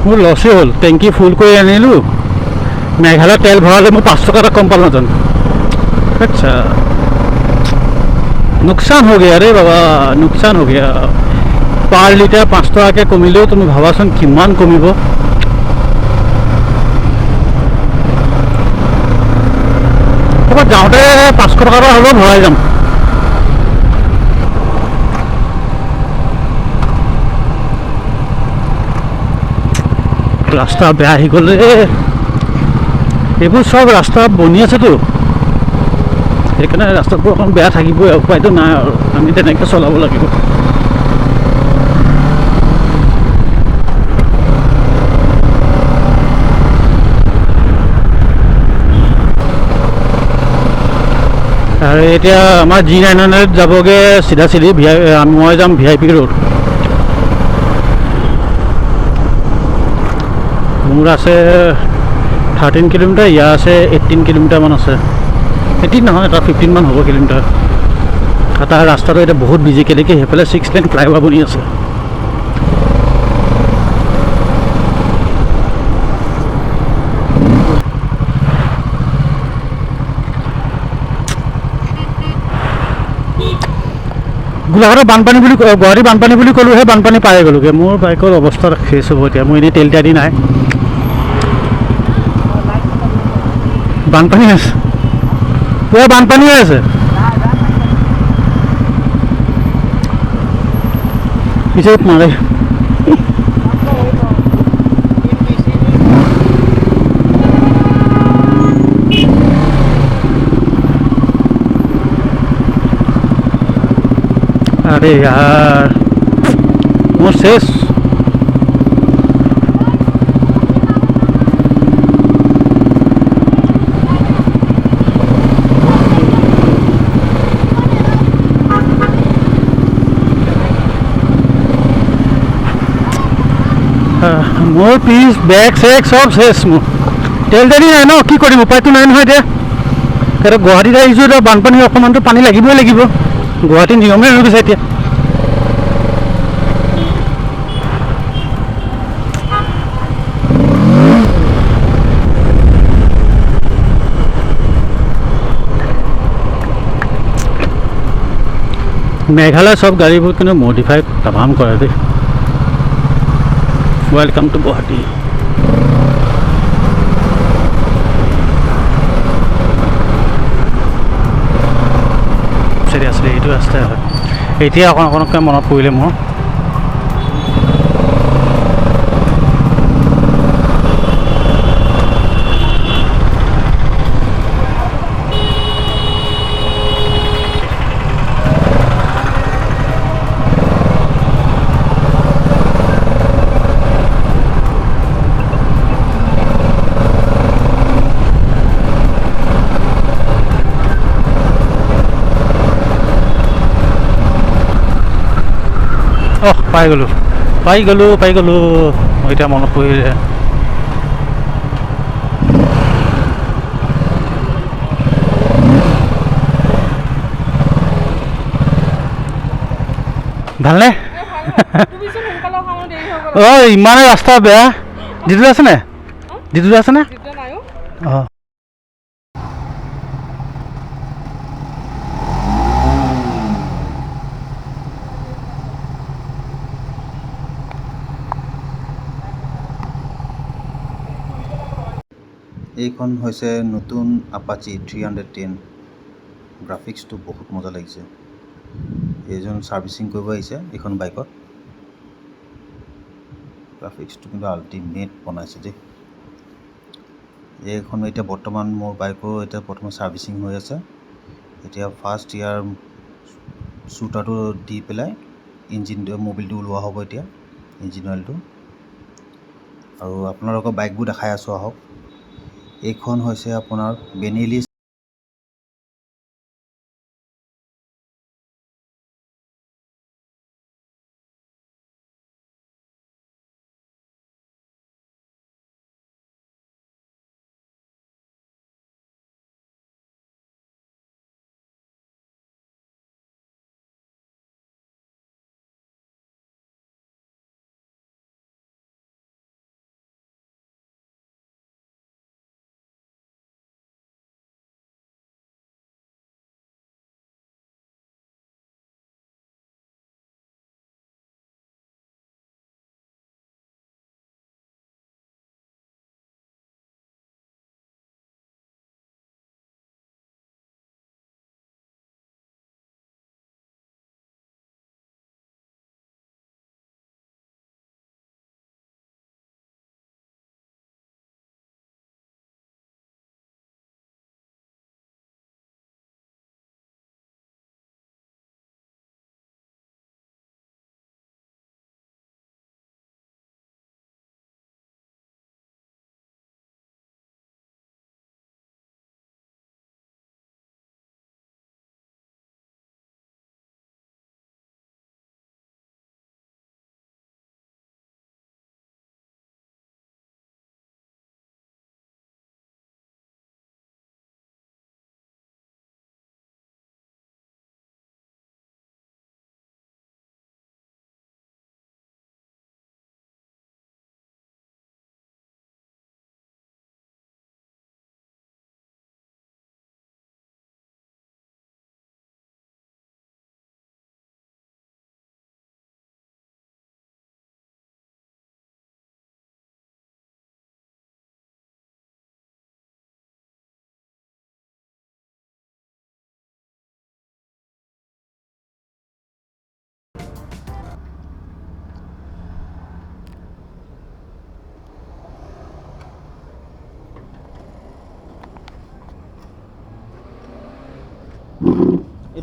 মোৰ লছে হ'ল টেংকি ফুল কৰি আনিলোঁ মেঘালয় তেল ভৰালে মই 5 টকা এটা কম পালোঁ হেঁতেন আচ্ছা नुकसान हो गया रे बाबा नुकसान हो गया पार लिटार 5 टकाকৈ কমিলেও তুমি ভাবাচোন কিমান কমিব ক'ৰবাত যাওঁতে 500 টকা এটা হ'লেও ভৰাই যাম ৰাস্তা বেয়া আহি গ'ল এইবোৰ চব ৰাস্তা বনি আছেতো সেইকাৰণে ৰাস্তাবোৰ অকণ বেয়া থাকিবই উপায়তো নাই আৰু আমি তেনেকৈ চলাব লাগিব আৰু এতিয়া আমাৰ G9 যাবগৈ চিধা চিধি মই যাম VIP ৰোড মোৰ আছে 13 কিলোমিটাৰ ইয়াৰ আছে 18 কিলোমিটাৰমান আছে 18 নহয় এটা 15 মান হ'ব কিলোমিটাৰ এটা ৰাস্তাটো এতিয়া বহুত বিজি কেলেকি সেইফালে 6 লেন ফ্লাইঅভাৰ বনি আছে গোলাঘাটৰ বানপানী বুলি গুৱাহাটী বানপানী বুলি ক'লোঁ সেই বানপানী পাই গ'লোগৈ মোৰ বাইকৰ অৱস্থা শেষ হ'ব এতিয়া মোৰ এনেই তেল ইত্যাদি নাই বানপানী আছে পুৰা বানপানী হৈ আছে পিছত মাৰে अरे यार वो शेष मोर पिस बैग सेग सब शेष मोर तेल दारी নাই ন কি কৰিম উপায়টো নাই নহয় এতিয়া কাৰণ গুৱাহাটীত আহিছোঁ এতিয়া বানপানী অকণমানতো পানী লাগিবই লাগিব গুৱাহাটীৰ নিয়মে হৈ গৈছে এতিয়া মেঘালয় সব গাড়ীবোৰ কিন্তু মডিফাই তামাম কৰে দেই ওয়েলকাম টু গুৱাহাটী চিৰিয়াছলি এইটো ৰাস্তাই হয় এতিয়া অকণকৈ মনত পৰিলে মোৰ পাই গ'লোঁ এতিয়া মনত পৰিলে ভালনে অঁ ইমানে ৰাস্তা বেয়া ডিডু আছেনে অঁ এইখন হৈছে নতুন আপাচি 310 গ্ৰাফিক্সটো বহুত মজা লাগিছে এইজন সাৰ্ভিসিং কৰিব আহিছে এইখন বাইকত গ্ৰাফিক্সটো কিন্তু আল্টিমেট বনাইছে দেই এইখন এতিয়া বৰ্তমান মোৰ বাইকৰ এতিয়া প্ৰথম সাৰ্ভিসিং হৈ আছে এতিয়া ফাৰ্ষ্ট ইয়াৰ শুটাৰটো দি পেলাই ইঞ্জিন মোবিলটো ওলোৱা হ'ব এতিয়া ইঞ্জিন অইলটো আৰু আপোনালোকৰ বাইকবোৰ দেখাই আছোঁ আহক এইখন হৈছে আপোনাৰ বেনেলি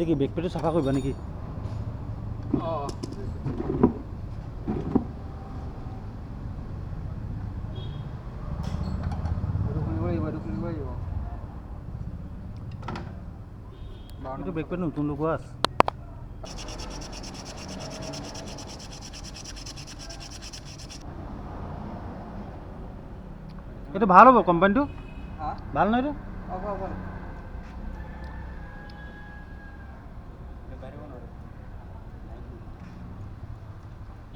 আজিকালি কি বেকপেটো চাফা কৰিবা নেকি? অঁ এইটো বেকপেট নতুন লগোৱা আছে। এইটো ভাল হ'ব কোম্পানীটো? ভাল নহয় এইটো?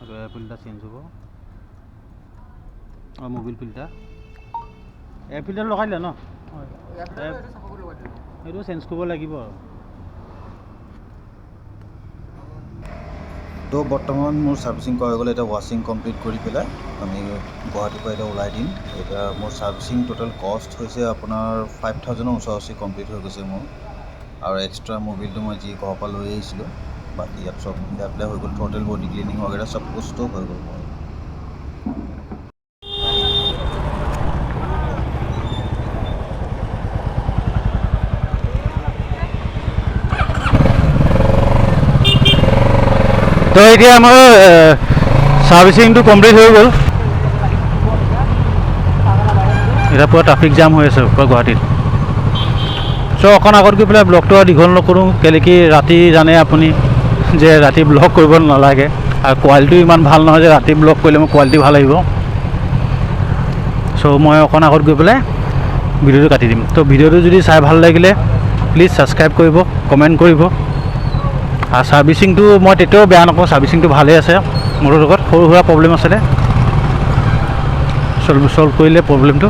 আৰু এয়াৰ ফিল্টাৰ চেঞ্জ হ'ব। আৰু মোবিল ফিল্টাৰ, এয়াৰ ফিল্টাৰ লগাই দিলে ন? সেইটো চেঞ্জ কৰিব লাগিব আৰু। তো বৰ্তমান মোৰ ছাৰ্ভিচিং কৰা হৈ গ'ল। এতিয়া ৱাশ্বিং কমপ্লিট কৰি পেলাই আমি গুৱাহাটীৰ পৰা এতিয়া ওলাই দিম। এতিয়া মোৰ ছাৰ্ভিচিং টোটেল কষ্ট হৈছে আপোনাৰ 5000ৰ ওচৰা-ওচৰি কমপ্লিট হৈ গৈছে মোৰ। আৰু এক্সট্ৰা মোবিলটো মই যি ঘৰৰ পৰা লৈ আহিছিলোঁ, বাকী ইয়াত চব মিলাই পেলাই হৈ গ'ল। টোটেল বডি ক্লিনিং वगैरह চব বস্তু হৈ গ'ল মোৰ। তো এতিয়া আমাৰ ছাৰ্ভিচিংটো কমপ্লিট হৈ গ'ল। এতিয়া পুৰা ট্ৰাফিক জাম হৈ আছে পুৰা গুৱাহাটীত। চ' অকণ আগত গৈ পেলাই ব্লগটো দীঘল নকৰোঁ, কেলৈ কি ৰাতি জানে আপুনি যে ৰাতি ব্লগ কৰিব নালাগে, আৰু কোৱালিটিও ইমান ভাল নহয় যে ৰাতি ব্লগ কৰিলে মোৰ কোৱালিটি ভাল আহিব। চ' মই অকণ আগত গৈ পেলাই ভিডিঅ'টো কাটি দিম। তো ভিডিঅ'টো যদি চাই ভাল লাগিলে প্লিজ ছাবস্ক্ৰাইব কৰিব, কমেণ্ট কৰিব। আৰু ছাৰ্ভিচিংটো মই তেতিয়াও বেয়া নকওঁ, ছাৰ্ভিচিংটো ভালেই আছে। মোৰ লগত সৰু সুৰা প্ৰব্লেম আছিলে, চল্ভ কৰিলে প্ৰব্লেমটো।